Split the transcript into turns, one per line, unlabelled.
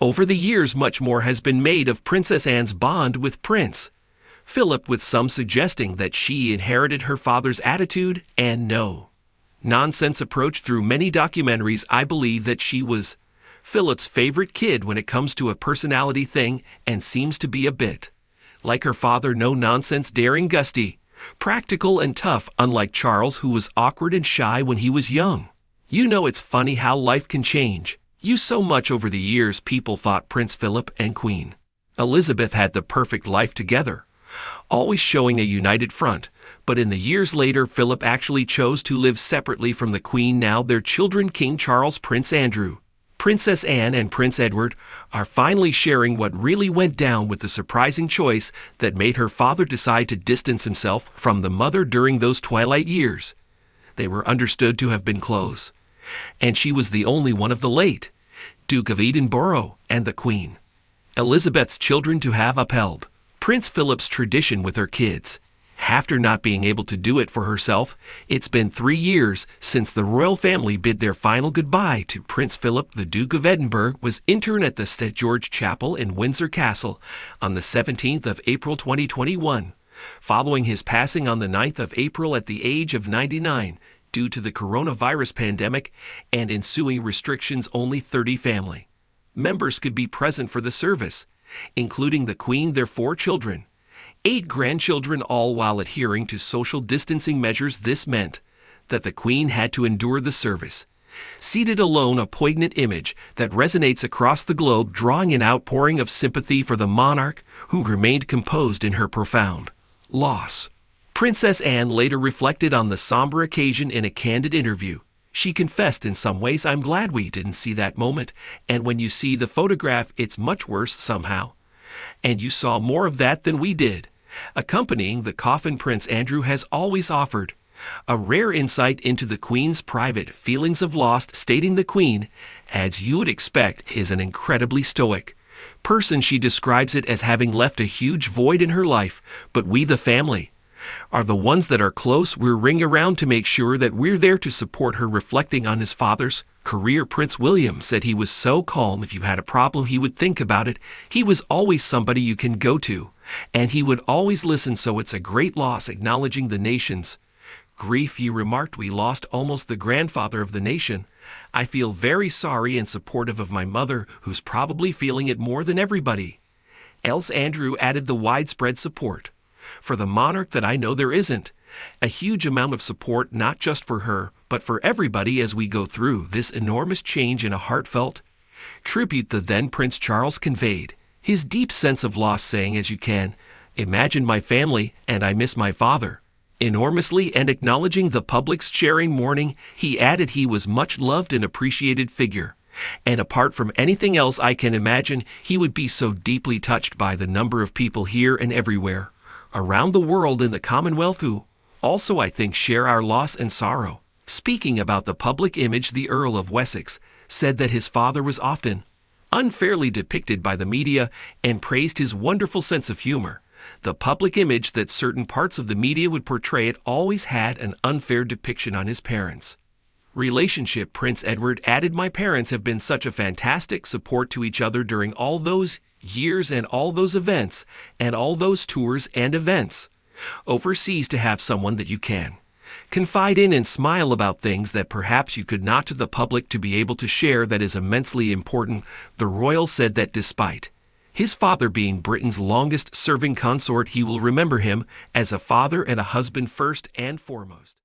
Over the years, much more has been made of Princess Anne's bond with Prince Philip, with some suggesting that she inherited her father's attitude and no-nonsense approach. Through many documentaries, I believe that she was Philip's favorite kid when it comes to a personality thing, and seems to be a bit like her father, no-nonsense, daring, gusty, practical and tough, unlike Charles, who was awkward and shy when he was young. You know, it's funny how life can change you so much over the years. People thought Prince Philip and Queen Elizabeth had the perfect life together, always showing a united front, but in the years later, Philip actually chose to live separately from the Queen. Now their children, King Charles, Prince Andrew, Princess Anne, and Prince Edward, are finally sharing what really went down with the surprising choice that made her father decide to distance himself from the mother during those twilight years. They were understood to have been close, and she was the only one of the late Duke of Edinburgh and the Queen Elizabeth's children to have upheld Prince Philip's tradition with her kids. After not being able to do it for herself, it's been 3 years since the royal family bid their final goodbye to Prince Philip. The Duke of Edinburgh was interred at the St. George Chapel in Windsor Castle on the 17th of April 2021, following his passing on the 9th of April at the age of 99 due to the coronavirus pandemic and ensuing restrictions. Only 30 family members could be present for the service, including the Queen, their 4 children, 8 grandchildren, all while adhering to social distancing measures. This meant that the Queen had to endure the service seated alone, a poignant image that resonates across the globe, drawing an outpouring of sympathy for the monarch, who remained composed in her profound loss. Princess Anne later reflected on the somber occasion in a candid interview. She confessed, "In some ways, I'm glad we didn't see that moment, and when you see the photograph, it's much worse somehow. And you saw more of that than we did." Accompanying the coffin, Prince Andrew has always offered a rare insight into the Queen's private feelings of loss, stating the Queen, as you would expect, is an incredibly stoic person. She describes it as having left a huge void in her life, but we, the family, are the ones that are close. We're ring around to make sure that we're there to support her. Reflecting on his father's career, Prince William said he was so calm. If you had a problem, he would think about it. He was always somebody you can go to, and he would always listen. So it's a great loss. Acknowledging the nation's grief, he remarked, "We lost almost the grandfather of the nation. I feel very sorry and supportive of my mother, who's probably feeling it more than everybody else." Andrew added, "The widespread support for the monarch that I know there isn't. A huge amount of support, not just for her, but for everybody as we go through this enormous change." In a heartfelt tribute, the then Prince Charles conveyed his deep sense of loss, saying, "As you can imagine, my family and I miss my father enormously." And acknowledging the public's sharing mourning, he added, "He was much loved and appreciated figure, and apart from anything else, I can imagine he would be so deeply touched by the number of people here and everywhere around the world in the Commonwealth who also, I think, share our loss and sorrow." Speaking about the public image, the Earl of Wessex said that his father was often unfairly depicted by the media and praised his wonderful sense of humor. "The public image that certain parts of the media would portray it always had an unfair depiction on his parents' relationship." Prince Edward added, "My parents have been such a fantastic support to each other during all those years and all those events and all those tours and events overseas. To have someone that you can confide in and smile about things that perhaps you could not to the public, to be able to share, that is immensely important." The royal said that despite his father being Britain's longest serving consort, he will remember him as a father and a husband first and foremost.